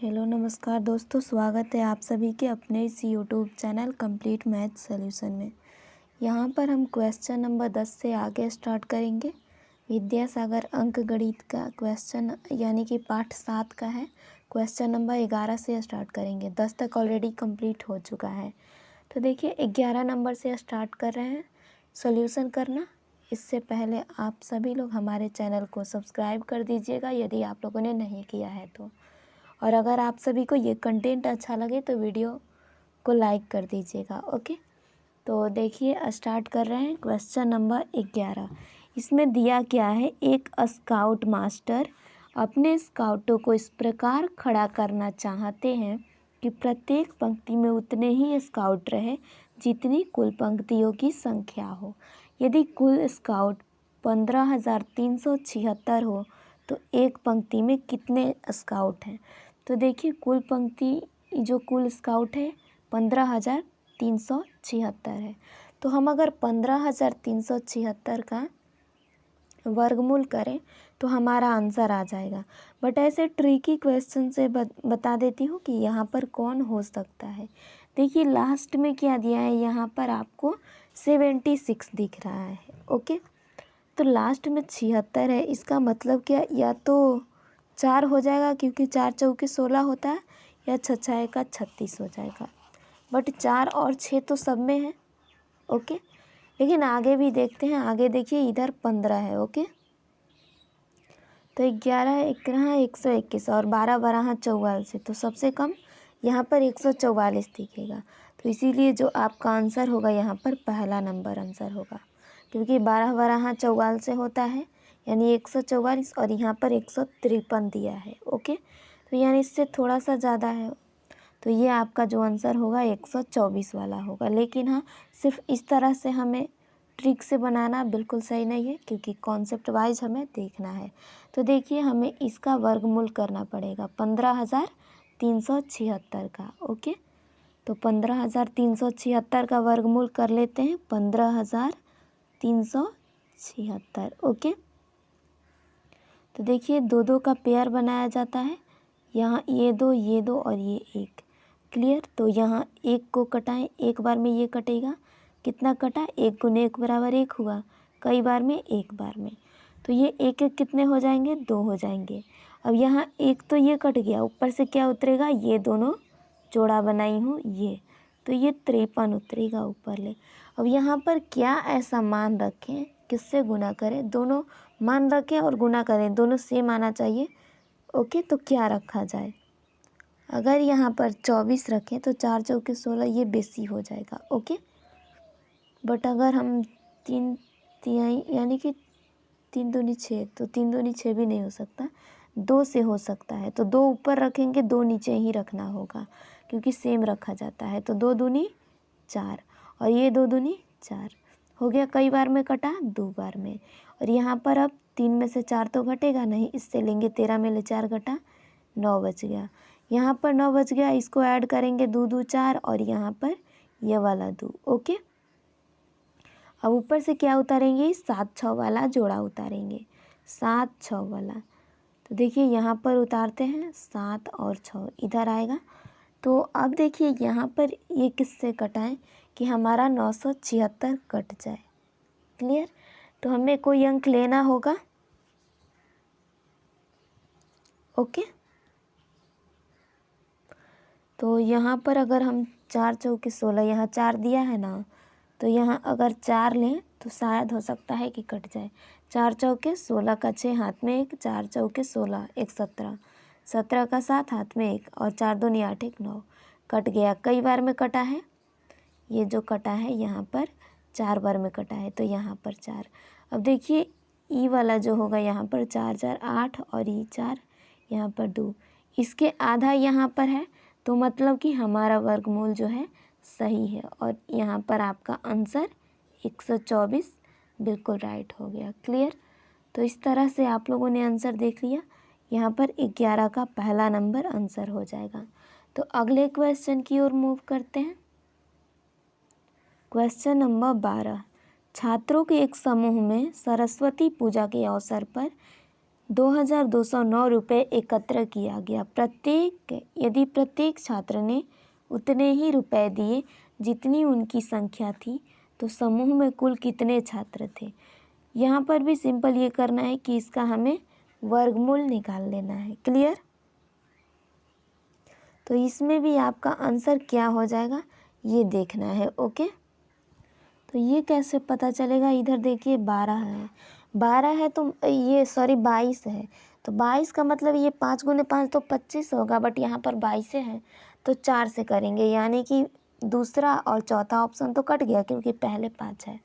Hello नमस्कार दोस्तों, स्वागत है आप सभी के अपने इस YouTube channel complete math solution में। यहाँ पर हम क्वेश्चन नंबर 10 से आगे स्टार्ट करेंगे। विद्यासागर अंक गणित का क्वेश्चन यानी कि पाठ 7 का है। क्वेश्चन नंबर 11 से स्टार्ट करेंगे। 10 तक ऑलरेडी कंप्लीट हो चुका है। तो देखिए 11 नंबर से स्टार्ट कर रहे हैं सॉल्यूशन करना। इससे पहले आप सभी लोग हमारे चैनल को सब्सक्राइब कर दीजिएगा यदि आप लोगों ने नहीं किया है तो। और अगर आप सभी को ये कंटेंट अच्छा लगे तो वीडियो को लाइक कर दीजिएगा। ओके, तो देखिए स्टार्ट कर रहे हैं क्वेश्चन नंबर 11। इसमें दिया क्या है, एक स्काउट मास्टर अपने स्काउटों को इस प्रकार खड़ा करना चाहते हैं कि प्रत्येक पंक्ति में उतने ही स्काउट रहे जितनी कुल पंक्तियों की संख्या हो। यदि कुल स्काउट 15,376 हो तो एक पंक्ति में कितने स्काउट हैं। तो देखिए कुल पंक्ति जो कुल स्काउट है 15,376 है। तो हम अगर 15,376 का वर्गमूल करें तो हमारा आंसर आ जाएगा। बट ऐसे ट्रिकी क्वेश्चन से बता देती हूँ कि यहाँ पर कौन हो सकता है। देखिए लास्ट में क्या दिया है, यहाँ पर आपको 76 दिख रहा है। ओके, तो लास्ट में 76 है, इसका मतलब क्या, या तो 4 हो जाएगा क्योंकि 4 चौके 16 होता है, या 6 का 36 हो जाएगा। बट 4 और 6 तो सब में है। ओके, लेकिन आगे भी देखते हैं। आगे देखिए इधर 15 है। ओके, तो 11 11 121 और 12 12 44 है, तो सबसे कम यहाँ पर 144 दिखेगा। तो इसीलिए जो आपका आंसर होगा यहाँ पर पहला नंबर आंसर होगा, क्योंकि 12 12 44 से होता है यानी 144 और यहाँ पर 153 दिया है। ओके, तो यानी इससे थोड़ा सा ज़्यादा है। तो ये आपका जो आंसर होगा 124 वाला होगा। लेकिन हाँ, सिर्फ इस तरह से हमें ट्रिक से बनाना बिल्कुल सही नहीं है, क्योंकि कॉन्सेप्ट वाइज हमें देखना है। तो देखिए हमें इसका वर्गमूल करना पड़ेगा 15,376 का। ओके, तो 15,376 का वर्गमूल कर लेते हैं 15,376। ओके, तो देखिए 2 का पेयर बनाया जाता है। यहाँ ये दो और ये एक। क्लियर, तो यहाँ एक को कटाएं, एक बार में ये कटेगा। कितना कटा, 1 गुने 1 बराबर 1 हुआ, कई बार में एक बार में। तो ये एक एक कितने हो जाएंगे, 2 हो जाएंगे। अब यहाँ एक तो ये कट गया, ऊपर से क्या उतरेगा, ये दोनों जोड़ा बनाई हूँ ये, तो ये 53 उतरेगा ऊपर ले। अब यहाँ पर क्या ऐसा मान रखें, किससे गुना करें, दोनों मान रखें और गुना करें, दोनों सेम आना चाहिए। ओके, तो क्या रखा जाए, अगर यहाँ पर 24 रखें तो 4 चौके 16, ये बेसी हो जाएगा। ओके, बट अगर हम 3 तिहाई यानी कि 3 दूनी 6, तो 3 दूनी 6 भी नहीं हो सकता, 2 से हो सकता है। तो 2 ऊपर रखेंगे, 2 नीचे ही रखना होगा क्योंकि सेम रखा जाता है। तो 2 दूनी 4 और ये 2 दूनी 4 हो गया, कई बार में कटा, 2 बार में। और यहाँ पर अब 3 में से 4 तो घटेगा नहीं, इससे लेंगे 13 में ले 4 घटा, 9 बच गया। यहाँ पर 9 बच गया, इसको ऐड करेंगे 2 2 4 और यहाँ पर ये वाला 2। ओके, अब ऊपर से क्या उतारेंगे, 7 6 वाला जोड़ा उतारेंगे, 7 6 वाला। तो देखिए यहाँ पर उतारते हैं 7 और 6 इधर आएगा। तो अब देखिए यहाँ पर ये किससे कटाएं कि हमारा 976 कट जाए। क्लियर, तो हमें कोई अंक लेना होगा। ओके, तो यहाँ पर अगर हम 4 चौके 16, यहाँ 4 दिया है ना, तो यहाँ अगर 4 लें तो शायद हो सकता है कि कट जाए। 4 चौके 16 का 6 हाथ में 1, 4 चौके 16 1 17, 17 का 7 हाथ में 1 और 4 दूनी 8 1 9, कट गया। कई बार में कटा है, ये जो कटा है यहाँ पर 4 बार में कटा है, तो यहाँ पर 4। अब देखिए ई वाला जो होगा यहाँ पर 4 4 8 और ई 4, यहाँ पर 2, इसके आधा यहाँ पर है, तो मतलब कि हमारा वर्गमूल जो है सही है और यहाँ पर आपका आंसर 124 बिल्कुल राइट हो गया। क्लियर, तो इस तरह से आप लोगों ने आंसर देख लिया। यहाँ पर 11 का पहला नंबर आंसर हो जाएगा। तो अगले क्वेश्चन की ओर मूव करते हैं। क्वेश्चन नंबर 12, छात्रों के एक समूह में सरस्वती पूजा के अवसर पर 2209 रुपये एकत्र किया गया। यदि प्रत्येक छात्र ने उतने ही रुपए दिए जितनी उनकी संख्या थी तो समूह में कुल कितने छात्र थे। यहाँ पर भी सिंपल ये करना है कि इसका हमें वर्गमूल निकाल लेना है। क्लियर। तो इसमें भी आपका आंसर क्या हो जाएगा ये देखना है। ओके, तो ये कैसे पता चलेगा। इधर देखिए 12 है तो ये 22 है। तो 22 का मतलब ये 5 गुने 5 तो 25 होगा, बट यहाँ पर 22 है तो 4 से करेंगे, यानी कि दूसरा और चौथा ऑप्शन तो कट गया क्योंकि पहले 5 है।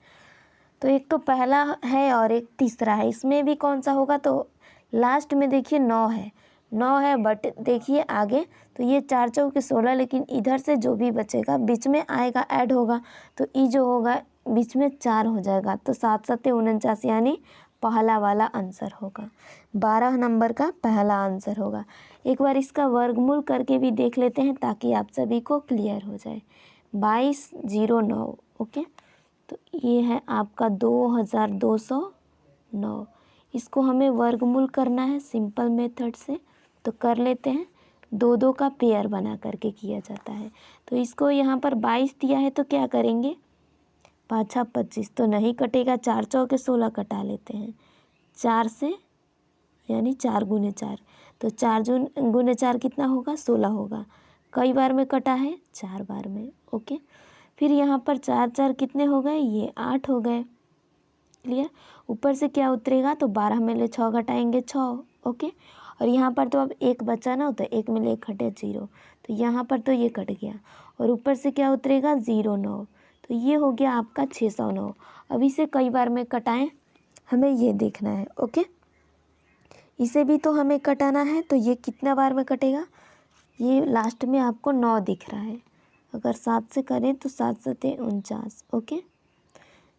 तो एक तो पहला है और एक तीसरा है। इसमें भी कौन सा होगा, तो लास्ट में देखिए 9 है, बट देखिए आगे तो ये 4 चौके 16, लेकिन इधर से जो भी बचेगा बीच में आएगा ऐड होगा तो ई जो होगा बीच में 4 हो जाएगा। तो 7 7 49 यानी पहला वाला आंसर होगा। 12 नंबर का पहला आंसर होगा। एक बार इसका वर्गमूल करके भी देख लेते हैं ताकि आप सभी को क्लियर हो जाए। 2209। ओके, तो ये है आपका 2209। इसको हमें वर्गमूल करना है सिंपल मेथड से, तो कर लेते हैं। 2 का पेयर बना करके किया जाता है। तो इसको यहाँ पर 22 दिया है तो क्या करेंगे, 5 5 25 तो नहीं कटेगा, 4 चौके 16 कटा लेते हैं 4 से, यानी 4 गुने 4। तो 4 गुने 4 कितना होगा, 16 होगा। कई बार में कटा है, 4 बार में। ओके, फिर यहाँ पर 4 4 कितने हो गए, ये 8 हो गए। क्लियर। ऊपर से क्या उतरेगा, तो 12 में ले 6 घटाएंगे 6। ओके, और यहाँ पर तो अब एक बचा ना, तो 1 में ले 1 घटे 0, तो यहाँ पर तो ये कट गया। और ऊपर से क्या उतरेगा, 09, तो ये हो गया आपका 609। अब इसे कई बार में कटाएं, हमें ये देखना है। ओके, इसे भी तो हमें कटाना है, तो ये कितना बार में कटेगा, ये लास्ट में आपको 9 दिख रहा है। अगर 7 से करें तो 7 7 49। ओके,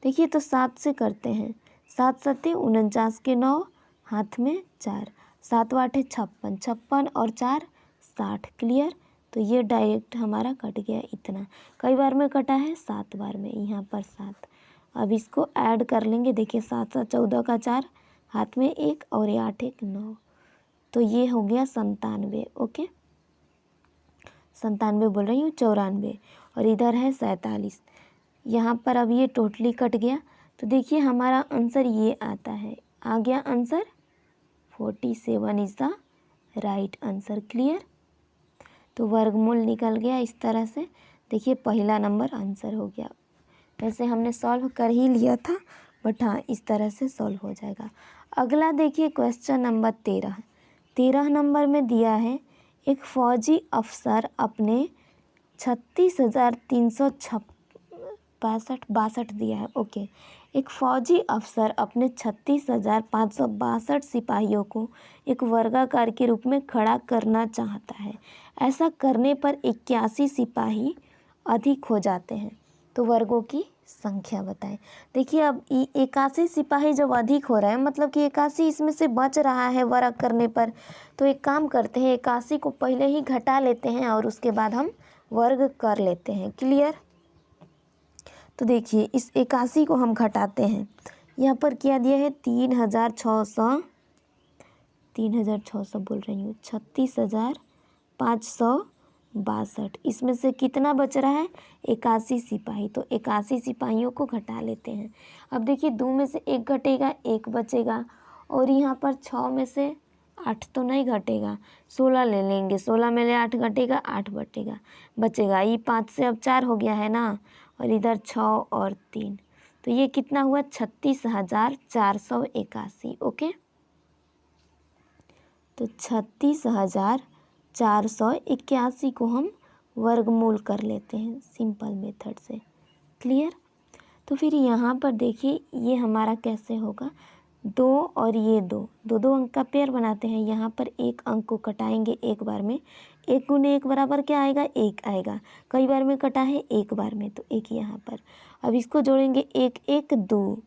देखिए तो 7 से करते हैं, 7 7 49 के 9, हाथ में 4, 7 8 56, 56 और 4 60। क्लियर। तो ये डायरेक्ट हमारा कट गया इतना। कई बार में कटा है, 7 बार में, यहाँ पर 7। अब इसको ऐड कर लेंगे। देखिए 7 7 14 का 4, हाथ में 1 और 8 1 9, तो ये हो गया 97। ओके, 97 बोल रही हूँ, 94, और इधर है 47। यहाँ पर अब ये टोटली कट गया, तो देखिए हमारा आंसर ये आता है। आ गया answer 47 is the right answer. Clear. तो वर्गमूल निकल गया इस तरह से। देखिए पहला नंबर आंसर हो गया। वैसे हमने सॉल्व कर ही लिया था, बट हाँ इस तरह से सॉल्व हो जाएगा। अगला देखिए क्वेश्चन नंबर 13 नंबर में दिया है, एक फौजी अफसर अपने 36,362 दिया है। ओके, एक फौजी अफसर अपने 36,562 सिपाहियों को एक वर्गाकार के रूप में खड़ा करना चाहता है। ऐसा करने पर 81 सिपाही अधिक हो जाते हैं, तो वर्गों की संख्या बताएं। देखिए अब 81 सिपाही जब अधिक हो रहा है, मतलब कि 81 इसमें से बच रहा है वर्ग करने पर, तो एक काम करते हैं, 81 को पहले ही घटा लेते हैं और उसके बाद हम वर्ग कर लेते हैं। क्लियर। तो देखिए इस 81 को हम घटाते हैं। यहाँ पर क्या दिया है, 3600 बोल रही हूँ, 36,562। इसमें से कितना बच रहा है, 81 सिपाही, तो 81 सिपाहियों को घटा लेते हैं। अब देखिए 2 में से 1 घटेगा, 1 बचेगा, और यहाँ पर 6 में से 8 तो नहीं घटेगा, 16 ले लेंगे, 16 में ले 8 घटेगा, 8 बचेगा। ये 5 से अब 4 हो गया है ना, और इधर 6 और 3, तो ये कितना हुआ, 36,481। ओके, तो 36,481 को हम वर्गमूल कर लेते हैं सिंपल मेथड से। क्लियर। तो फिर यहाँ पर देखिए ये हमारा कैसे होगा, 2 और ये 2 अंक का पेयर बनाते हैं। यहाँ पर 1 अंक को कटाएंगे एक बार में, 1 गुने 1 बराबर क्या आएगा, 1 आएगा। कई बार में कटा है, 1 बार में, तो 1 यहाँ पर। अब इसको जोड़ेंगे, 1 1 2,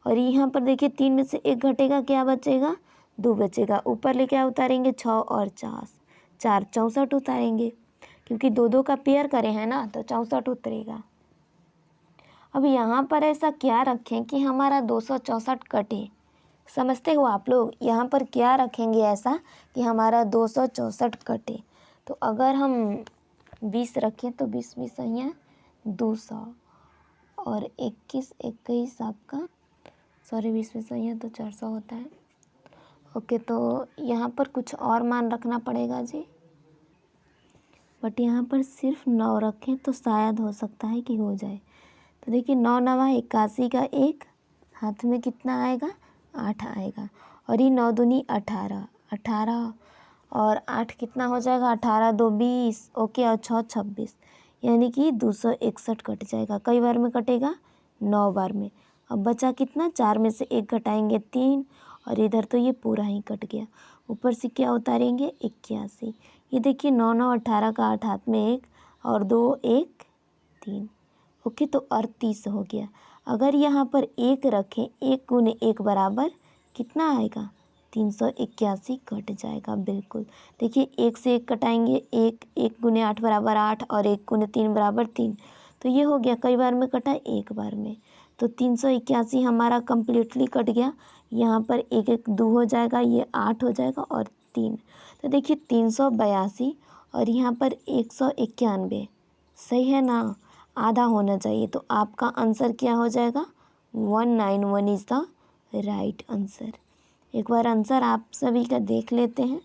और यहाँ पर देखिए 3 में से 1 घटेगा, क्या बचेगा, 2 बचेगा। ऊपर ले क्या उतारेंगे, 6 और 4 64 उतारेंगे, क्योंकि 2 का पेयर करे हैं ना, तो 64 उतरेगा। अब यहाँ पर ऐसा क्या रखें कि हमारा 264 कटे, समझते हो आप लोग? यहाँ पर क्या रखेंगे ऐसा कि हमारा 264 कटे। तो अगर हम 20 रखें तो 20 20 यहाँ 200 और 21 21 आपका 20 20 यहाँ तो 400 होता है। ओके, तो यहाँ पर कुछ और मान रखना पड़ेगा जी, बट यहाँ पर सिर्फ 9 रखें तो शायद हो सकता है कि हो जाए। तो देखिए 9 9 81 का 1 हाथ में कितना आएगा? 8 आएगा। और ये 9 दूनी 18 18 और 8 कितना हो जाएगा? 18 2 20। ओके, और 6 26 यानी कि 261 कट जाएगा। कई बार में कटेगा? 9 बार में। अब बचा कितना? 4 में से 1 घटाएंगे 3 और इधर तो ये पूरा ही कट गया। ऊपर से क्या उतारेंगे? 81। ये देखिए 9 9 18 का 8 हाथ में 1 और 2 1 3। ओके, तो 38 हो गया। अगर यहाँ पर 1 रखें, 1 गुने 1 बराबर कितना आएगा? 381 कट जाएगा। बिल्कुल, देखिए 1 से 1 कटाएंगे 1, 1 गुने 8 बराबर 8 और 1 गुने 3 बराबर 3। तो ये हो गया। कई बार में कटा? 1 बार में। तो 381 हमारा कम्प्लीटली कट गया। यहाँ पर 1 1 2 हो जाएगा, ये 8 हो जाएगा और 3। तो देखिए 382 और यहाँ पर 191। सही है ना? आधा होना चाहिए। तो आपका आंसर क्या हो जाएगा? 191 इज़ द राइट आंसर। एक बार आंसर आप सभी का देख लेते हैं।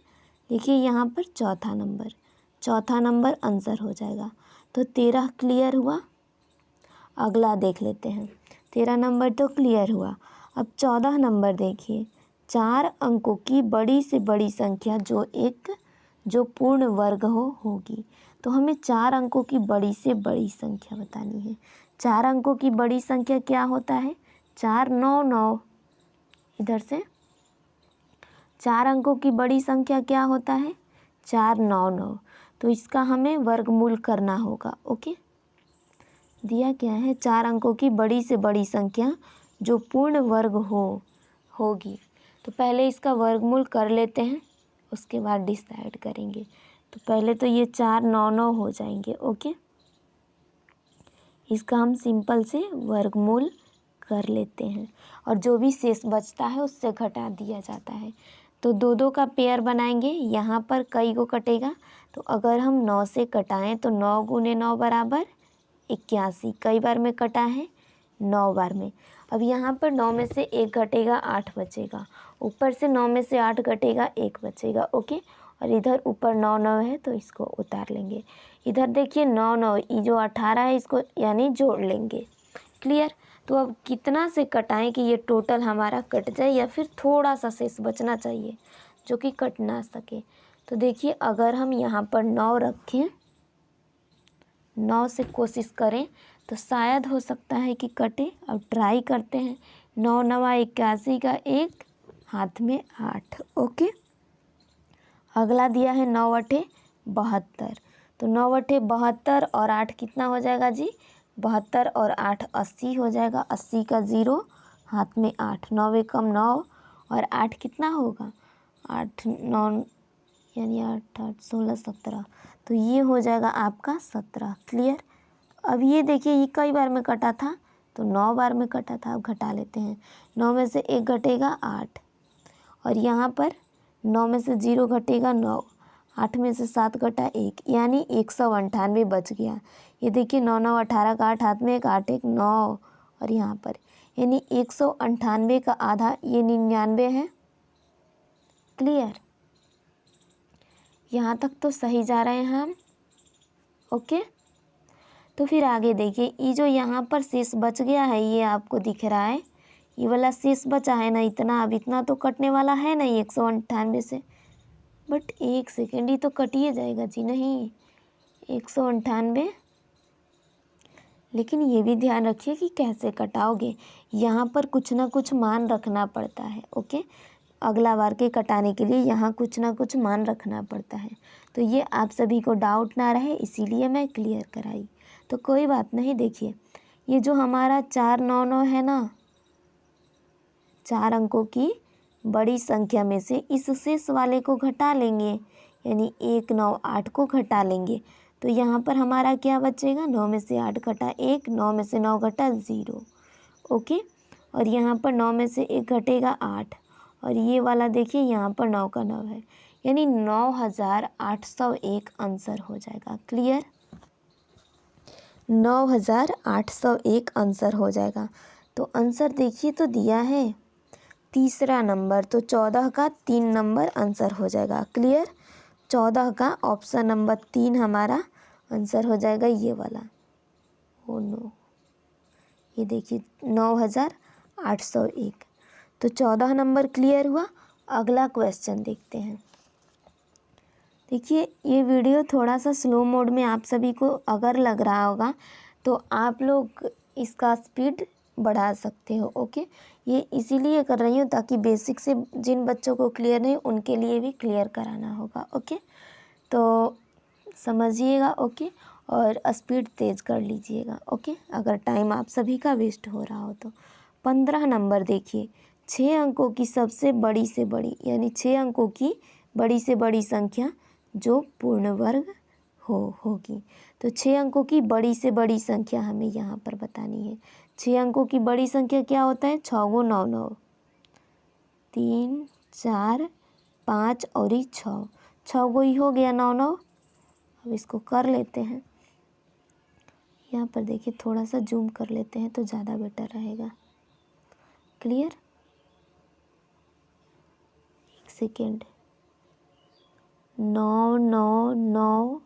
देखिए यहाँ पर चौथा नंबर आंसर हो जाएगा। तो 13 क्लियर हुआ। अगला देख लेते हैं। 13 नंबर तो क्लियर हुआ। अब 14 नंबर देखिए। 4 अंकों की बड़ी से बड़ी संख्या जो पूर्ण वर्ग होगी। तो हमें 4 अंकों की बड़ी से बड़ी संख्या बतानी है। 4 अंकों की बड़ी संख्या क्या होता है? 4 9 9। इधर से 4 अंकों की बड़ी संख्या क्या होता है? 4 9 9। तो इसका हमें वर्गमूल करना होगा। ओके, दिया क्या है? 4 अंकों की बड़ी से बड़ी संख्या जो पूर्ण वर्ग होगी। तो पहले इसका वर्गमूल कर लेते हैं, उसके बाद डिसाइड करेंगे। तो पहले तो ये 4 9 9 हो जाएंगे। ओके, इसका हम सिंपल से वर्गमूल कर लेते हैं और जो भी शेष बचता है उससे घटा दिया जाता है। तो 2 2 का पेयर बनाएंगे। यहाँ पर कई को कटेगा, तो अगर हम 9 से कटाएं तो 9 गुने 9 बराबर 81। कई बार में कटा है? 9 बार में। अब यहाँ पर 9 में से 1 घटेगा 8 बचेगा। ऊपर से 9 में से 8 घटेगा 1 बचेगा। ओके, और इधर ऊपर 9 9 है तो इसको उतार लेंगे। इधर देखिए 9 9, ये जो 18 है इसको यानी जोड़ लेंगे। क्लियर? तो अब कितना से कटाएं कि ये टोटल हमारा कट जाए या फिर थोड़ा सा शेष बचना चाहिए जो कि कट ना सके। तो देखिए अगर हम यहाँ पर 9 रखें, 9 से कोशिश करें तो शायद हो सकता है कि कटे। अब ट्राई करते हैं। 9 9 81 का 1 हाथ में 8। ओके, अगला दिया है 9 8 72। तो 9 8 72 और 8 कितना हो जाएगा जी? 72 और 8 80 हो जाएगा। 80 का 0 हाथ में 8। 9 कम 9 और 8 कितना होगा? 8 9 यानी 8 8 16 17। तो ये हो जाएगा आपका 17। क्लियर? अब ये देखिए ये कई बार में कटा था? तो 9 बार में कटा था। अब घटा लेते हैं। 9 में से 1 घटेगा 8 और यहाँ पर 9 में से 0 घटेगा 9। 8 में से 7 घटा 1 यानी 198 बच गया। ये देखिए 9 9 18 का 8 हाथ में 1 8 1 9 और यहाँ पर यानी 198 का आधा ये 99 है। क्लियर? यहाँ तक तो सही जा रहे हैं हम। ओके, तो फिर आगे देखिए ये जो यहाँ पर शेष बच गया है ये आपको दिख रहा है, ये वाला शेष बचा है ना इतना। अब इतना तो कटने वाला है नहीं 198 से, बट 1 सेकेंड ही तो कटिए जाएगा जी। नहीं 198, लेकिन ये भी ध्यान रखिए कि कैसे कटाओगे। यहाँ पर कुछ ना कुछ मान रखना पड़ता है। ओके, अगला बार के कटाने के लिए यहाँ कुछ ना कुछ मान रखना पड़ता है। तो ये आप सभी को डाउट ना रहे इसीलिए मैं क्लियर कराई। तो कोई बात नहीं। देखिए ये जो हमारा 4 9 9 है ना, 4 अंकों की बड़ी संख्या में से इस शेष वाले को घटा लेंगे यानी 1 9 8 को घटा लेंगे। तो यहाँ पर हमारा क्या बचेगा? 9 में से 8 घटा 1, 9 में से 9 घटा 0। ओके, और यहाँ पर 9 में से 1 घटेगा 8 और ये वाला देखिए यहाँ पर 9 का 9 है, यानी 9801 आंसर हो जाएगा। क्लियर, 9801 आंसर हो जाएगा। तो आंसर देखिए तो दिया है तीसरा नंबर, तो 14 का 3 नंबर आंसर हो जाएगा। क्लियर, 14 का ऑप्शन नंबर 3 हमारा आंसर हो जाएगा ये वाला। ओ नो, ये देखिए 9801। तो 14 नंबर क्लियर हुआ। अगला क्वेश्चन देखते हैं। देखिए ये वीडियो थोड़ा सा स्लो मोड में आप सभी को अगर लग रहा होगा तो आप लोग इसका स्पीड बढ़ा सकते हो। ओके, ये इसीलिए कर रही हूँ ताकि बेसिक से जिन बच्चों को क्लियर नहीं उनके लिए भी क्लियर कराना होगा। ओके, तो समझिएगा। ओके, और स्पीड तेज़ कर लीजिएगा। ओके, अगर टाइम आप सभी का वेस्ट हो रहा हो तो। 15 नंबर देखिए, 6 अंकों की सबसे बड़ी से बड़ी, यानी 6 अंकों की बड़ी से बड़ी संख्या जो पूर्ण वर्ग होगी। तो 6 अंकों की बड़ी से बड़ी संख्या हमें यहाँ पर बतानी है। 6 अंकों की बड़ी संख्या क्या होता है? 6 गो 9 9, 3 4 5 और ये 6, 6 गो ही हो गया 9 9। अब इसको कर लेते हैं। यहाँ पर देखिए थोड़ा सा जूम कर लेते हैं तो ज़्यादा बेटर रहेगा। क्लियर, एक सेकेंड। 9 9 9,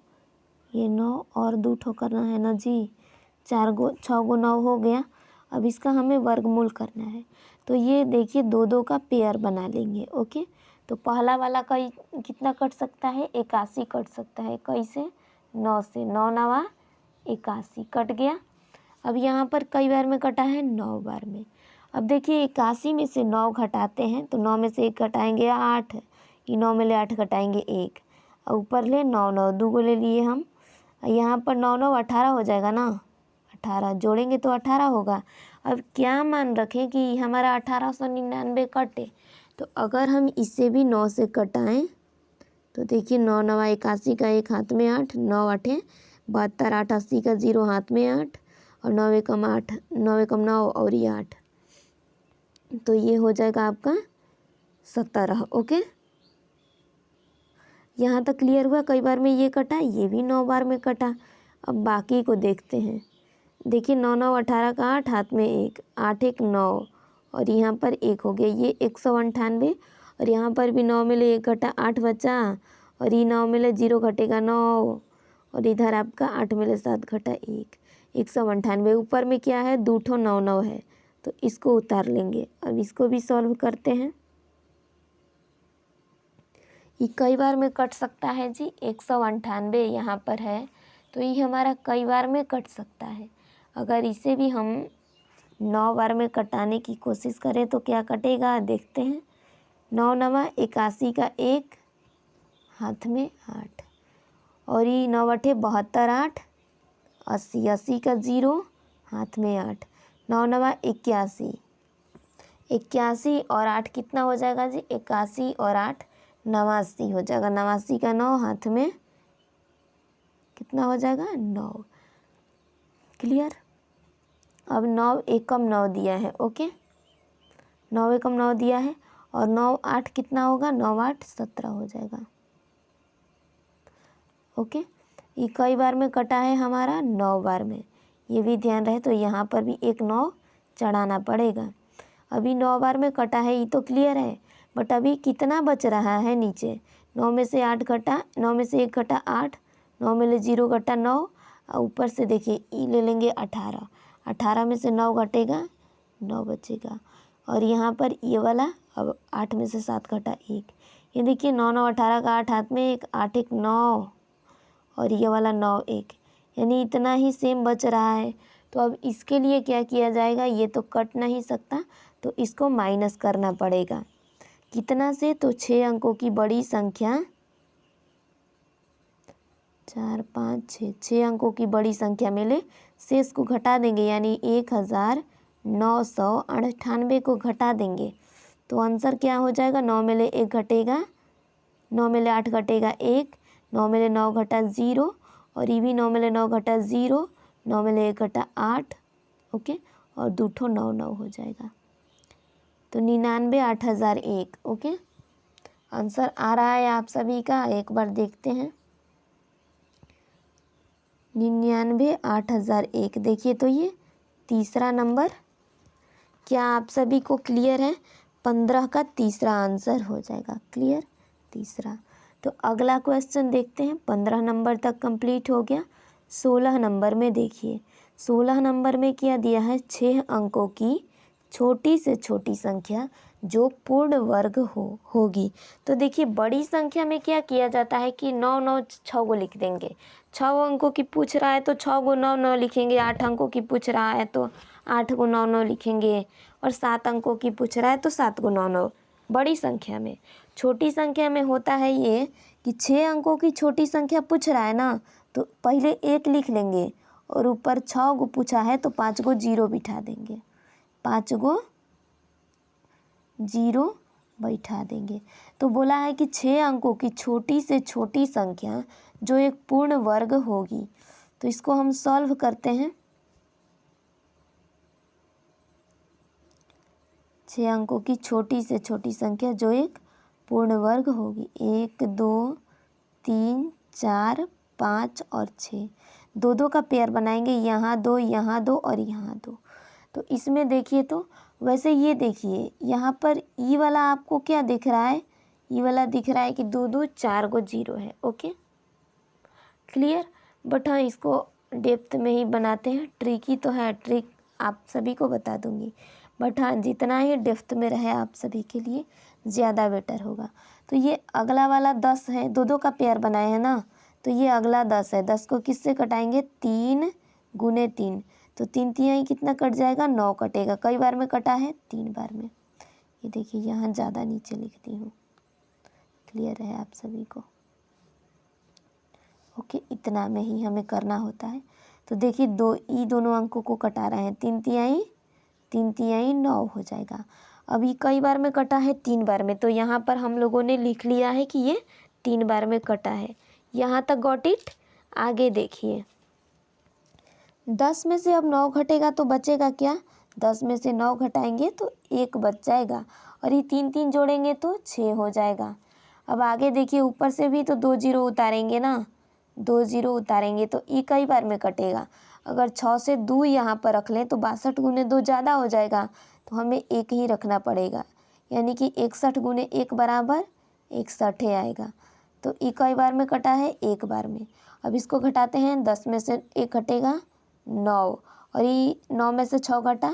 ये 9 और 2 ठो करना है ना जी। 4 गो 6 गो 9 हो गया। अब इसका हमें वर्गमूल करना है। तो ये देखिए 2 2 का पेयर बना लेंगे। ओके, तो पहला वाला कई कितना कट सकता है? 81 कट सकता है। कैसे? 9 से। 9 9 81 कट गया। अब यहाँ पर कई बार में कटा है? 9 बार में। अब देखिए 81 में से 9 घटाते हैं तो 9 में से 1 घटाएंगे 8, ये 9 में ले 8 घटाएंगे 1, और ऊपर ले 9 9, 2 को ले लिए हम। यहाँ पर 9 9 18 हो जाएगा ना, 18 जोड़ेंगे तो 18 होगा। अब क्या मान रखें कि हमारा 1899 कटे, तो अगर हम इसे भी 9 से कटाएं तो देखिए 9 9 81 का 1 हाथ में 8, 9 8 72, 8 80 का 0 हाथ में 8, और 9 एकम 8, 9 एकम 9 और ये 8, तो ये हो जाएगा आपका 17। ओके, यहाँ तक क्लियर हुआ। कई बार में ये कटा, ये भी 9 बार में कटा। अब बाकी को देखते हैं। देखिए 9 9 18 का 8 हाथ में 1, 8 1 9, और यहाँ पर 1 हो गया, ये 198। और यहाँ पर भी 9 में ले 1 घटा 8 बचा, और ये 9 में ले 0 घटेगा 9, और इधर आपका 8 में ले 7 घटा 1, 198। ऊपर में क्या है? 2 ठो 9 9 है, तो इसको उतार लेंगे। अब इसको भी सॉल्व करते हैं। ये कई बार में कट सकता है जी। 198 यहाँ पर है, तो ये हमारा कई बार में कट सकता है। अगर इसे भी हम 9 बार में कटाने की कोशिश करें तो क्या कटेगा देखते हैं। 9 9 81 का 1 हाथ में 8, और ये 9 8 72 8, 80 80 का 0 हाथ में 8, 9 9 81, 81 और 8 कितना हो जाएगा जी? 81 और 8 89 हो जाएगा। 89 का 9 हाथ में कितना हो जाएगा? 9। क्लियर, अब 9 एकम 9 दिया है। ओके, 9 एकम 9 दिया है, और 9 8 कितना होगा? 9 8 17 हो जाएगा। ओके, ये कई बार में कटा है हमारा? 9 बार में। ये भी ध्यान रहे, तो यहाँ पर भी एक 9 चढ़ाना पड़ेगा। अभी 9 बार में कटा है, ये तो क्लियर है, बट अभी कितना बच रहा है नीचे? 9 में से 8 घटा, 9 में से 1 घटा 8, 9 में ले 0 घटा 9, और ऊपर से देखिए ई ले लेंगे 18, 18 में से 9 घटेगा 9 बचेगा, और यहाँ पर ये वाला अब 8 में से 7 घटा 1, ये देखिए 9 9 18 का 8 हाथ में 1, 8 1 9, और ये वाला 9 1, यानी इतना ही सेम बच रहा है। तो अब इसके लिए क्या किया जाएगा? ये तो कट नहीं सकता, तो इसको माइनस करना पड़ेगा। कितना से? तो 6 अंकों की बड़ी संख्या, 4 5 6, 6 अंकों की बड़ी संख्या में ले शेष को घटा देंगे, यानी 1998 को घटा देंगे, तो आंसर क्या हो जाएगा? 9 में ले 1 घटेगा, 9 में ले 8 घटेगा 1, 9 में ले 9 घटा 0, और ये भी 9 में ले 9 घटा 0, 9 में ले 1 घटा 8। ओके, और 2 ठो 9 9 हो जाएगा। तो 99,8001। ओके, आंसर आ रहा है आप सभी का, एक बार देखते हैं। 99,8001। देखिए तो ये तीसरा नंबर, क्या आप सभी को क्लियर है? 15 का तीसरा आंसर हो जाएगा। क्लियर, तीसरा। तो अगला क्वेश्चन देखते हैं। 15 नंबर तक कंप्लीट हो गया। 16 नंबर में देखिए, 16 नंबर में क्या दिया है? 6 अंकों की छोटी से छोटी संख्या जो पूर्ण वर्ग होगी। तो देखिए बड़ी संख्या में क्या किया जाता है कि 9 9 6 को लिख देंगे। 6 अंकों की पूछ रहा है तो 6 को 9 9 लिखेंगे। 8 अंकों की पूछ रहा है तो 8 को 9 9 लिखेंगे। और 7 अंकों की पूछ रहा है तो 7 को 9 9। बड़ी संख्या में। छोटी संख्या में होता है ये कि 6 अंकों की छोटी संख्या पूछ रहा है ना, तो पहले 1 लिख लेंगे और ऊपर 6 को पूछा है तो 5 को 0 बिठा देंगे। 5 को 0 बैठा देंगे। तो बोला है कि 6 अंकों की छोटी से छोटी संख्या जो एक पूर्ण वर्ग होगी। तो इसको हम सॉल्व करते हैं। 6 अंकों की छोटी से छोटी संख्या जो एक पूर्ण वर्ग होगी। 1 2 3 4 5 और 6। 2 2 का पेयर बनाएंगे, यहाँ 2 यहाँ 2 और यहाँ 2। तो इसमें देखिए तो वैसे ये देखिए यहाँ पर ई वाला आपको क्या दिख रहा है? ई वाला दिख रहा है कि 2 2 4 को 0 है। Okay, clear. बट हाँ, इसको डेप्थ में ही बनाते हैं। ट्रिकी तो है, ट्रिक आप सभी को बता दूंगी। बट हाँ, जितना ही डेप्थ में रहे आप सभी के लिए ज़्यादा बेटर होगा। तो ये अगला वाला 10 है, 2 2 का पेयर बनाए हैं ना, तो ये अगला 10 है। 10 को किससे कटाएंगे? 3 गुने 3। तो 3 तिहाई कितना कट जाएगा? 9 कटेगा। कई बार में कटा है? 3 बार में। ये देखिए यहाँ ज़्यादा नीचे लिखती हूँ। क्लियर है आप सभी को? ओके, इतना में ही हमें करना होता है। तो देखिए दोनों अंकों को कटा रहे हैं। 3 तिहाई 9 हो जाएगा। अभी कई बार में कटा है? 3 बार में। तो यहाँ पर हम लोगों ने लिख लिया है कि ये 3 बार में कटा है। यहाँ तक गॉट इट। आगे देखिए, 10 में से अब 9 घटेगा तो बचेगा क्या? 10 में से 9 घटाएंगे तो 1 बच जाएगा और ये 3 3 जोड़ेंगे तो 6 हो जाएगा। अब आगे देखिए, ऊपर से भी तो 2 0 उतारेंगे ना, 2 0 उतारेंगे तो ये कई बार में कटेगा। अगर 6 से 2 यहाँ पर रख लें तो 62 गुने 2 ज़्यादा हो जाएगा, तो हमें 1 ही रखना पड़ेगा। यानी कि 61 गुने 1 बराबर 61 आएगा। तो ये कई बार में कटा है? 1 बार में। अब इसको घटाते हैं। 10 में से 1 घटेगा 9 और ये 9 में से 6 घटा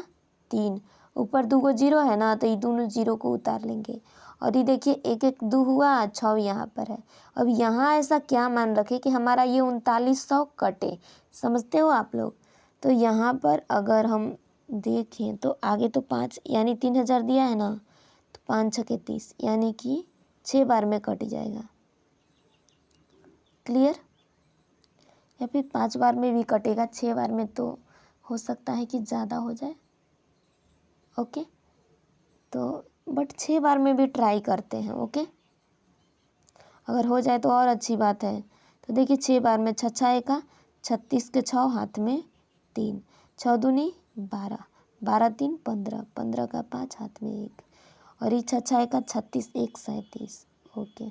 3। ऊपर 2 को 0 है ना, तो ये दोनों 0 को उतार लेंगे। और ये देखिए 1 1 2 हुआ, 6 यहाँ पर है। अब यहाँ ऐसा क्या मान रखे कि हमारा ये 3900 कटे। समझते हो आप लोग? तो यहाँ पर अगर हम देखें तो आगे तो 5 यानी 3000 दिया है ना, तो 5 6 30 यानी कि 6 बार में कट जाएगा। क्लियर? या फिर 5 बार में भी कटेगा, 6 बार में तो हो सकता है कि ज़्यादा हो जाए। ओके, तो बट 6 बार में भी ट्राई करते हैं। ओके, अगर हो जाए तो और अच्छी बात है। तो देखिए 6 बार में 6 6 एका 36 के 6 हाथ में 3, 6 दूनी 12, 12 3 15, 15 का 5 हाथ में 1 और ये 6 6 एका 36 1 37। ओके,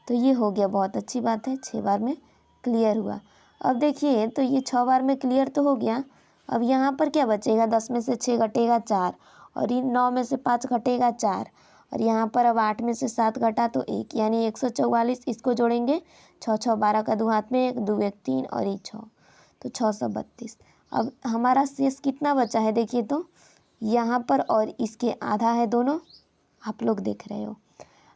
तो ये हो गया, बहुत अच्छी बात है। 6 बार में क्लियर हुआ। अब देखिए तो ये 6 बार में क्लियर तो हो गया। अब यहाँ पर क्या बचेगा? 10 में से 6 घटेगा 4 और ये 9 में से 5 घटेगा 4 और यहाँ पर अब 8 में से 7 घटा तो 1 यानी 144। इसको जोड़ेंगे 6 6 12 का 2 हाथ में 1 2 1 3 और ये 6, तो 632। अब हमारा शेष कितना बचा है? देखिए तो यहाँ पर और इसके आधा है दोनों, आप लोग देख रहे हो।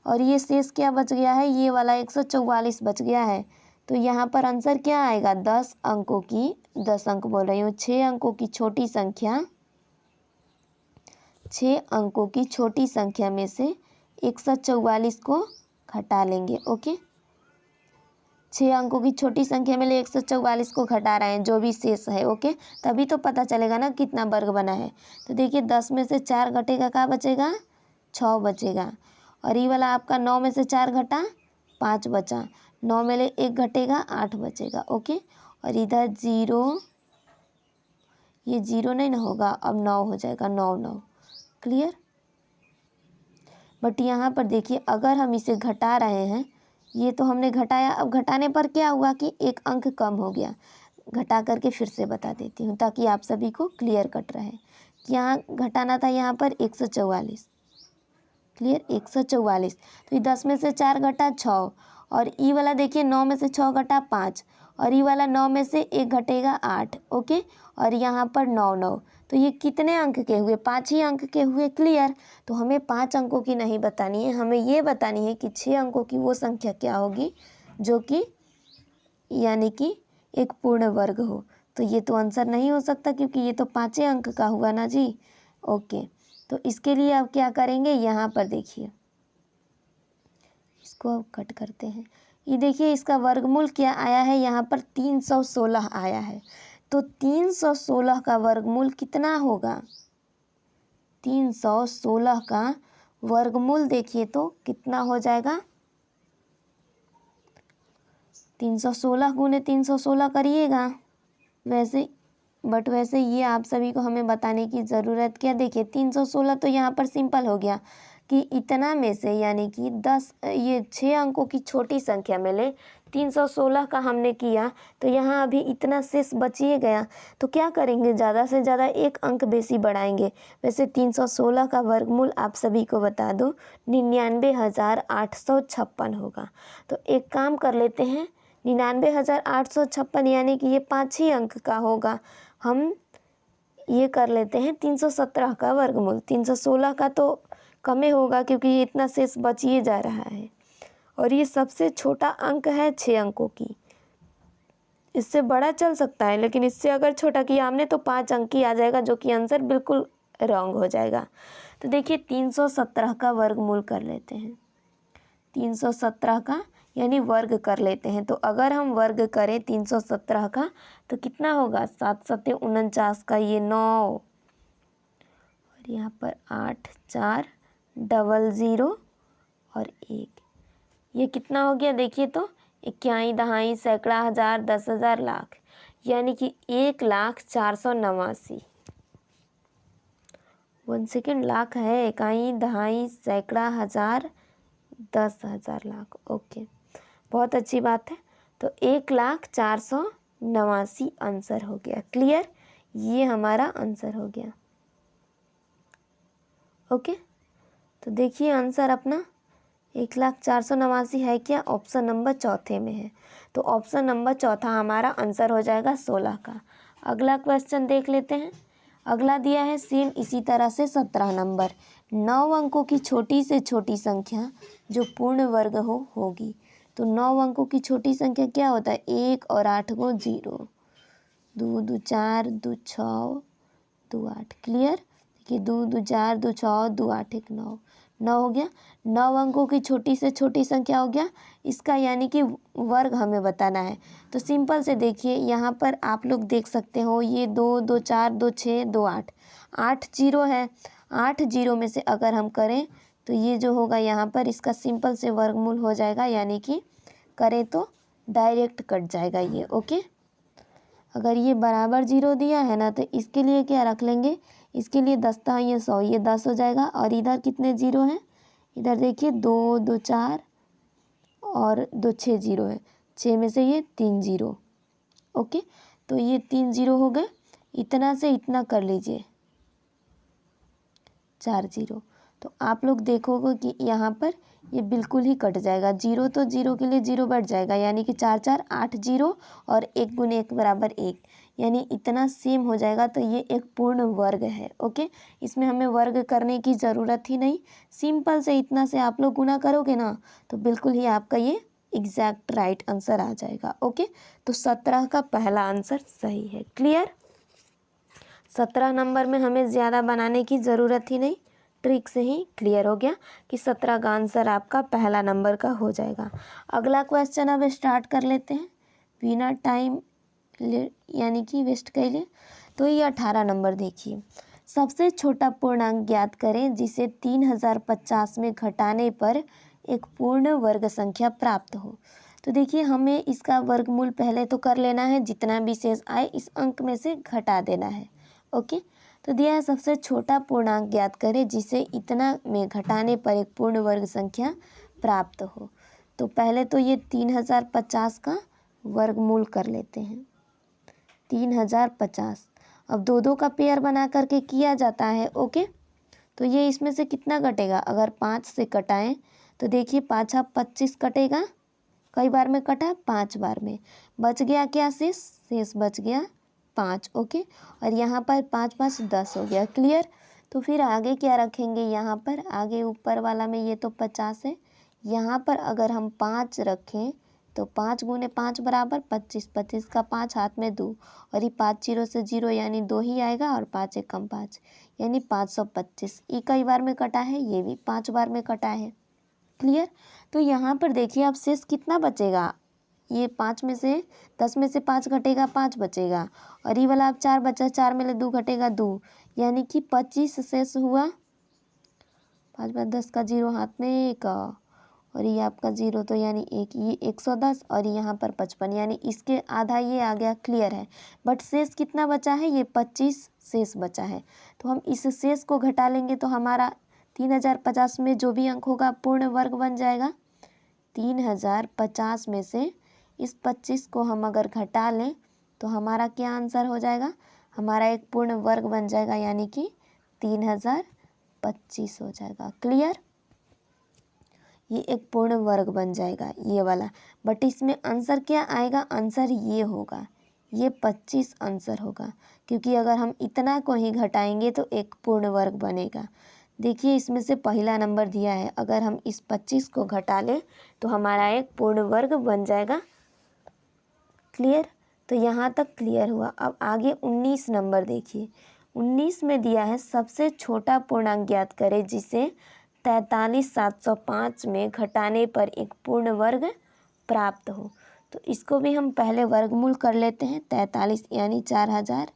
और ये शेष क्या बच गया है? ये वाला 144 बच गया है। तो यहाँ पर आंसर क्या आएगा? 10 अंकों की, 10 अंक बोल रही हूँ, 6 अंकों की छोटी संख्या, 6 अंकों की छोटी संख्या में से 144 को घटा लेंगे। ओके, 6 अंकों की छोटी संख्या में 144 को घटा रहे हैं, जो भी शेष है। ओके, तभी तो पता चलेगा ना कितना वर्ग बना है। तो देखिए 10 में से 4 घटेगा, क्या बचेगा? 6 बचेगा। और ये वाला आपका 9 में से 4 घटा 5 बचा, 9 में 1 घटेगा 8 बचेगा। ओके, और इधर 0, ये 0 नहीं ना होगा, अब 9 हो जाएगा, 9 9। क्लियर? बट यहाँ पर देखिए अगर हम इसे घटा रहे हैं, ये तो हमने घटाया, अब घटाने पर क्या हुआ कि एक अंक कम हो गया। घटा करके फिर से बता देती हूँ ताकि आप सभी को क्लियर कट रहे। यहाँ घटाना था यहाँ पर 144, क्लियर 144। तो ये 10 में से 4 घटा 6, और ई वाला देखिए 9 में से 6 घटा 5, और ई वाला 9 में से 1 घटेगा 8। ओके, और यहाँ पर 9 9, तो ये कितने अंक के हुए? 5 ही अंक के हुए। क्लियर। तो हमें 5 अंकों की नहीं बतानी है, हमें ये बतानी है कि 6 अंकों की वो संख्या क्या होगी जो कि यानी कि एक पूर्ण वर्ग हो। तो ये तो आंसर नहीं हो सकता क्योंकि ये तो 5 अंक का हुआ ना जी। ओके, तो इसके लिए अब क्या करेंगे, यहाँ पर देखिए, इसको अब कट करते हैं। ये देखिए इसका वर्गमूल क्या आया है, यहाँ पर 316 आया है। तो 316 का वर्गमूल कितना होगा? 316 का वर्गमूल देखिए तो कितना हो जाएगा? 316 गुने 316 करिएगा वैसे ये आप सभी को हमें बताने की ज़रूरत क्या। देखिए 316 तो यहाँ पर सिंपल हो गया कि इतना में से यानी कि 6 अंकों की छोटी संख्या में ले 316 का हमने किया, तो यहाँ अभी इतना शेष बचिए गया। तो क्या करेंगे, ज़्यादा से ज़्यादा एक अंक बेसी बढ़ाएंगे। वैसे 316 का वर्गमूल आप सभी को बता दो 99,856 होगा। तो एक काम कर लेते हैं, 99,856 यानी कि ये 5 ही अंक का होगा। हम ये कर लेते हैं 317 का वर्गमूल। 316 का तो कम होगा क्योंकि ये इतना शेष बचिए जा रहा है, और ये सबसे छोटा अंक है 6 अंकों की। इससे बड़ा चल सकता है लेकिन इससे अगर छोटा किया हमने तो 5 अंक ही आ जाएगा, जो कि आंसर बिल्कुल रॉन्ग हो जाएगा। तो देखिए 317 का वर्गमूल कर लेते हैं, 317 का यानी वर्ग कर लेते हैं। तो अगर हम वर्ग करें 317 का तो कितना होगा, 7 7 49 का ये 9, और यहाँ पर 8 4 00 और 1, ये कितना हो गया देखिए तो 21 दहाई सैकड़ा हज़ार 10,000 लाख, यानी कि 1,04,89। 1 सेकेंड, लाख है, इकाई दहाई सैकड़ा हज़ार 10,000 लाख। ओके, बहुत अच्छी बात है। तो 1,04,89 आंसर हो गया। क्लियर, ये हमारा आंसर हो गया। ओके, तो देखिए आंसर अपना 1,04,89 है क्या? ऑप्शन नंबर चौथे में है। तो ऑप्शन नंबर चौथा हमारा आंसर हो जाएगा 16 का। अगला क्वेश्चन देख लेते हैं। अगला दिया है सेम इसी तरह से 17 नंबर, 9 अंकों की छोटी से छोटी संख्या जो पूर्ण वर्ग होगी। तो 9 अंकों की छोटी संख्या क्या होता है? 1 और 8 को 0, 2 2 4 2 6 2 8। क्लियर, देखिए 2 2 4 2 6 2 8 1 9, 9 हो गया। 9 अंकों की छोटी से छोटी संख्या हो गया इसका, यानी कि वर्ग हमें बताना है। तो सिंपल से देखिए यहाँ पर आप लोग देख सकते हो, ये 2 2 4 2 6 2 8, 8 0 है। 8 0 में से अगर हम करें तो ये जो होगा यहाँ पर इसका सिंपल से वर्गमूल हो जाएगा, यानी कि करें तो डायरेक्ट कट जाएगा ये। ओके, अगर ये बराबर 0 दिया है ना तो इसके लिए क्या रख लेंगे, इसके लिए 10 था ये 100, ये 10 हो जाएगा। और इधर कितने 0 हैं, इधर देखिए 2 2 4 और 2 6 0 है, 6 में से ये 3 0। ओके, तो ये 3 0 हो गए। इतना से इतना कर लीजिए 4 0। तो आप लोग देखोगे कि यहाँ पर ये बिल्कुल ही कट जाएगा। 0 तो 0 के लिए 0 बढ़ जाएगा, यानी कि 4 4 8 0 और 1 गुने 1 बराबर 1, यानी इतना सेम हो जाएगा। तो ये एक पूर्ण वर्ग है। ओके, इसमें हमें वर्ग करने की ज़रूरत ही नहीं, सिंपल से इतना से आप लोग गुना करोगे ना तो बिल्कुल ही आपका ये एग्जैक्ट राइट आंसर आ जाएगा। ओके, तो 17 का पहला आंसर सही है। क्लियर, 17 नंबर में हमें ज़्यादा बनाने की ज़रूरत ही नहीं, ट्रिक से ही क्लियर हो गया कि 17 का आंसर आपका पहला नंबर का हो जाएगा। अगला क्वेश्चन अब स्टार्ट कर लेते हैं बिना टाइम यानी कि वेस्ट कर ले। तो ये 18 नंबर देखिए, सबसे छोटा पूर्णांक ज्ञात करें जिसे 3050 में घटाने पर एक पूर्ण वर्ग संख्या प्राप्त हो। तो देखिए हमें इसका वर्गमूल पहले तो कर लेना है, जितना भी शेष आए इस अंक में से घटा देना है। ओके, तो दिया है सबसे छोटा पूर्णांक ज्ञात करें जिसे इतना में घटाने पर एक पूर्ण वर्ग संख्या प्राप्त हो। तो पहले तो ये 3050 का वर्गमूल कर लेते हैं, 3050। अब दो दो का पेयर बना करके किया जाता है। ओके, तो ये इसमें से कितना कटेगा, अगर 5 से कटाएं तो देखिए 5 25 कटेगा, कई बार में कटा, 5 बार में। बच गया क्या शेष, शेष बच गया 5। ओके, और यहाँ पर 5 5 10 हो गया। क्लियर। तो फिर आगे क्या रखेंगे, यहाँ पर आगे ऊपर वाला में ये तो 50 है, यहाँ पर अगर हम 5 रखें तो 5 गुने 5 बराबर 25, 25 का 5 हाथ में 2, और ये 5 जीरो से 0 यानी 2 ही आएगा, और 5 एक कम 5 यानी 525। ये कई बार में कटा है, ये भी 5 बार में कटा है। क्लियर। तो यहाँ पर देखिए अब शेष कितना बचेगा, ये 5 में से 10 में से 5 घटेगा, 5 बचेगा, और ये वाला अब 4 बचा, 4 में से 2 घटेगा, 2, यानी कि 25 शेष हुआ। 5 बार 10 का 0 हाथ में 1, और ये आपका 0 तो यानी 1, ये 110, और यहाँ पर 55 यानी इसके आधा ये आ गया। क्लियर है। बट शेष कितना बचा है, ये 25 शेष बचा है। तो हम इस शेष को घटा लेंगे तो हमारा 3050 में जो भी अंक होगा पूर्ण वर्ग बन जाएगा। 3050 में से इस 25 को हम अगर घटा लें तो हमारा क्या आंसर हो जाएगा, हमारा एक पूर्ण वर्ग बन जाएगा, यानी कि 3025 हो जाएगा। क्लियर। ये एक पूर्ण वर्ग बन जाएगा ये वाला। बट इसमें आंसर क्या आएगा, आंसर ये होगा, ये 25 आंसर होगा, क्योंकि अगर हम इतना को ही घटाएंगे तो एक पूर्ण वर्ग बनेगा। देखिए इसमें से पहला नंबर दिया है, अगर हम इस 25 को घटा लें तो हमारा एक पूर्ण वर्ग बन जाएगा। क्लियर। तो यहाँ तक क्लियर हुआ। अब आगे 19 नंबर देखिए, 19 में दिया है सबसे छोटा पूर्णांक ज्ञात करें जिसे 43705 में घटाने पर एक पूर्ण वर्ग प्राप्त हो। तो इसको भी हम पहले वर्गमूल कर लेते हैं। 43 यानी 4000,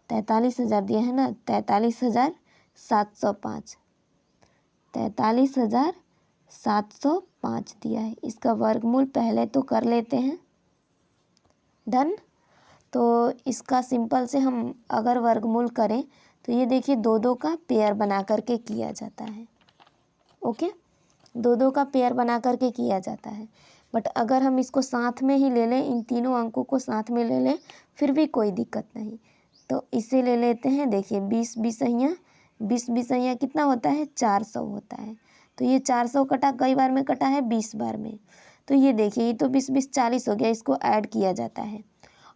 43,000 दिया है ना, 43,705, 43,705 दिया है। इसका वर्गमूल पहले तो कर लेते हैं। डन। तो इसका सिंपल से हम अगर वर्गमूल करें तो ये देखिए दो दो का पेयर बना करके किया जाता है। ओके, दो दो का पेयर बना करके किया जाता है। बट अगर हम इसको साथ में ही ले लें, इन तीनों अंकों को साथ में ले लें, फिर भी कोई दिक्कत नहीं। तो इसे ले लेते हैं। देखिए 20 बीसहियाँ, 20 बीसहियाँ कितना होता है, 400 होता है। तो ये 400 कटा, कई बार में कटा है, 20 बार में। तो ये देखिए ये तो 20 20 40 हो गया, इसको ऐड किया जाता है।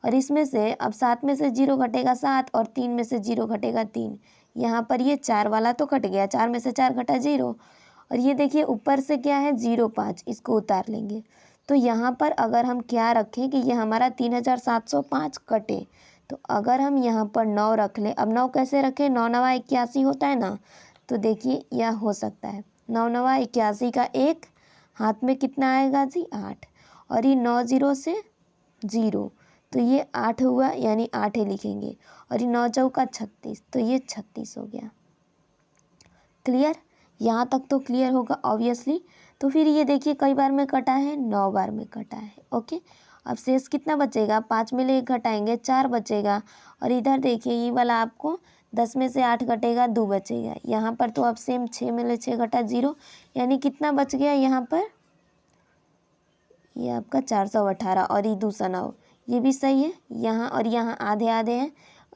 और इसमें से अब 7 में से 0 घटेगा 7, और 3 में से 0 घटेगा 3। यहाँ पर ये 4 वाला तो कट गया, 4 में से 4 घटा 0, और ये देखिए ऊपर से क्या है 05, इसको उतार लेंगे। तो यहाँ पर अगर हम क्या रखें कि ये हमारा 3705 कटे, तो अगर हम यहाँ पर 9 रख लें। अब 9 कैसे रखें, 9 9 81 होता है ना, तो देखिए यह हो सकता है 9 9 81 का 1 हाथ में कितना आएगा जी, 8, और ये 9 0 से 0, तो ये 8 हुआ, यानी 8 ही लिखेंगे, और ये 9 चौका 36, तो ये 36 हो गया। क्लियर। यहाँ तक तो क्लियर होगा ऑब्वियसली। तो फिर ये देखिए कई बार में कटा है, 9 बार में कटा है। ओके, अब शेष कितना बचेगा, 5 में ले 1 घटाएंगे, 4 बचेगा, और इधर देखिए ये वाला आपको 10 में से 8 घटेगा, 2 बचेगा। यहाँ पर तो अब सेम 6 में ले 6 घटा 0, यानी कितना बच गया यहाँ पर, ये आपका 418, और ये दूसरा 9, ये भी सही है। यहाँ और यहाँ आधे आधे हैं,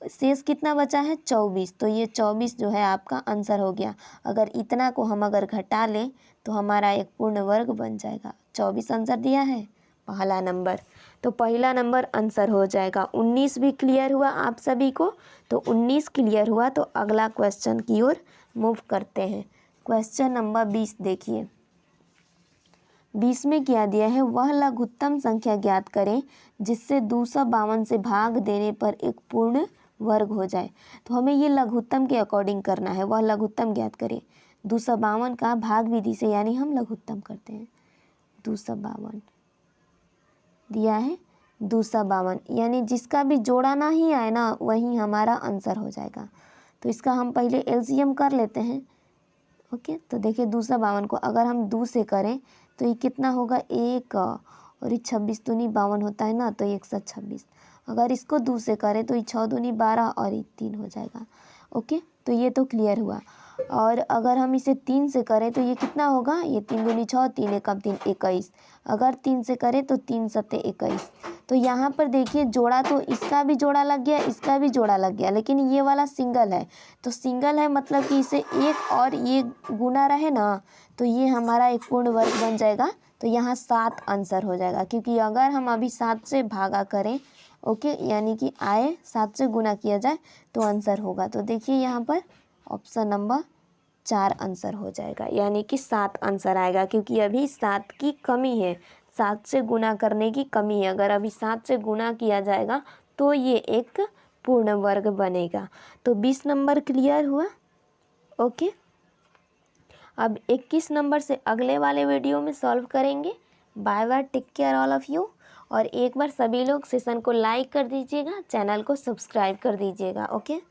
शेष कितना बचा है, 24। तो ये 24 जो है आपका आंसर हो गया। अगर इतना को हम अगर घटा लें तो हमारा एक पूर्ण वर्ग बन जाएगा। 24 आंसर दिया है पहला नंबर, तो पहला नंबर आंसर हो जाएगा। 19 भी क्लियर हुआ आप सभी को। तो 19 क्लियर हुआ तो अगला क्वेश्चन की ओर मूव करते हैं। क्वेश्चन नंबर 20 देखिए। 20 में क्या दिया है, वह लघुत्तम संख्या ज्ञात करें जिससे 252 से भाग देने पर एक पूर्ण वर्ग हो जाए। तो हमें ये लघुत्तम के अकॉर्डिंग करना है। वह लघुत्तम ज्ञात करें 252 का भाग विधि से, यानी हम लघुत्तम करते हैं। 252 दिया है, 252 यानी जिसका भी जोड़ा ना ही आए ना, वही हमारा आंसर हो जाएगा। तो इसका हम पहले एलसीएम कर लेते हैं। ओके, तो देखिए 252 को अगर हम 2 से करें तो ये कितना होगा, 1, और ये 26 दूनी 52 होता है ना, तो 126। अगर इसको 2 से करें तो ये 6 दूनी 12, और ये 3 हो जाएगा। ओके, तो ये तो क्लियर हुआ। और अगर हम इसे 3 से करें तो ये कितना होगा, ये 3 दूनी 6, 3 एकम 3 21। अगर 3 से करें तो 3 सत्ते 21। तो यहाँ पर देखिए जोड़ा तो इसका भी जोड़ा लग गया, इसका भी जोड़ा लग गया, लेकिन ये वाला सिंगल है। तो सिंगल है मतलब कि इसे एक और ये गुना रहे ना, तो ये हमारा एक पूर्ण वर्ग बन जाएगा। तो यहाँ 7 आंसर हो जाएगा, क्योंकि अगर हम अभी 7 से भागा करें, ओके, यानी कि आए 7 से गुना किया जाए तो आंसर होगा। तो देखिए यहाँ पर ऑप्शन नंबर 4 आंसर हो जाएगा, यानी कि 7 आंसर आएगा, क्योंकि अभी 7 की कमी है, 7 से गुना करने की कमी है। अगर अभी 7 से गुना किया जाएगा तो ये एक पूर्ण वर्ग बनेगा। तो 20 नंबर क्लियर हुआ। ओके, अब 21 नंबर से अगले वाले वीडियो में सॉल्व करेंगे। Bye bye, take care all of you. और एक बार सभी लोग सेशन को लाइक कर दीजिएगा, चैनल को सब्सक्राइब कर दीजिएगा। ओके।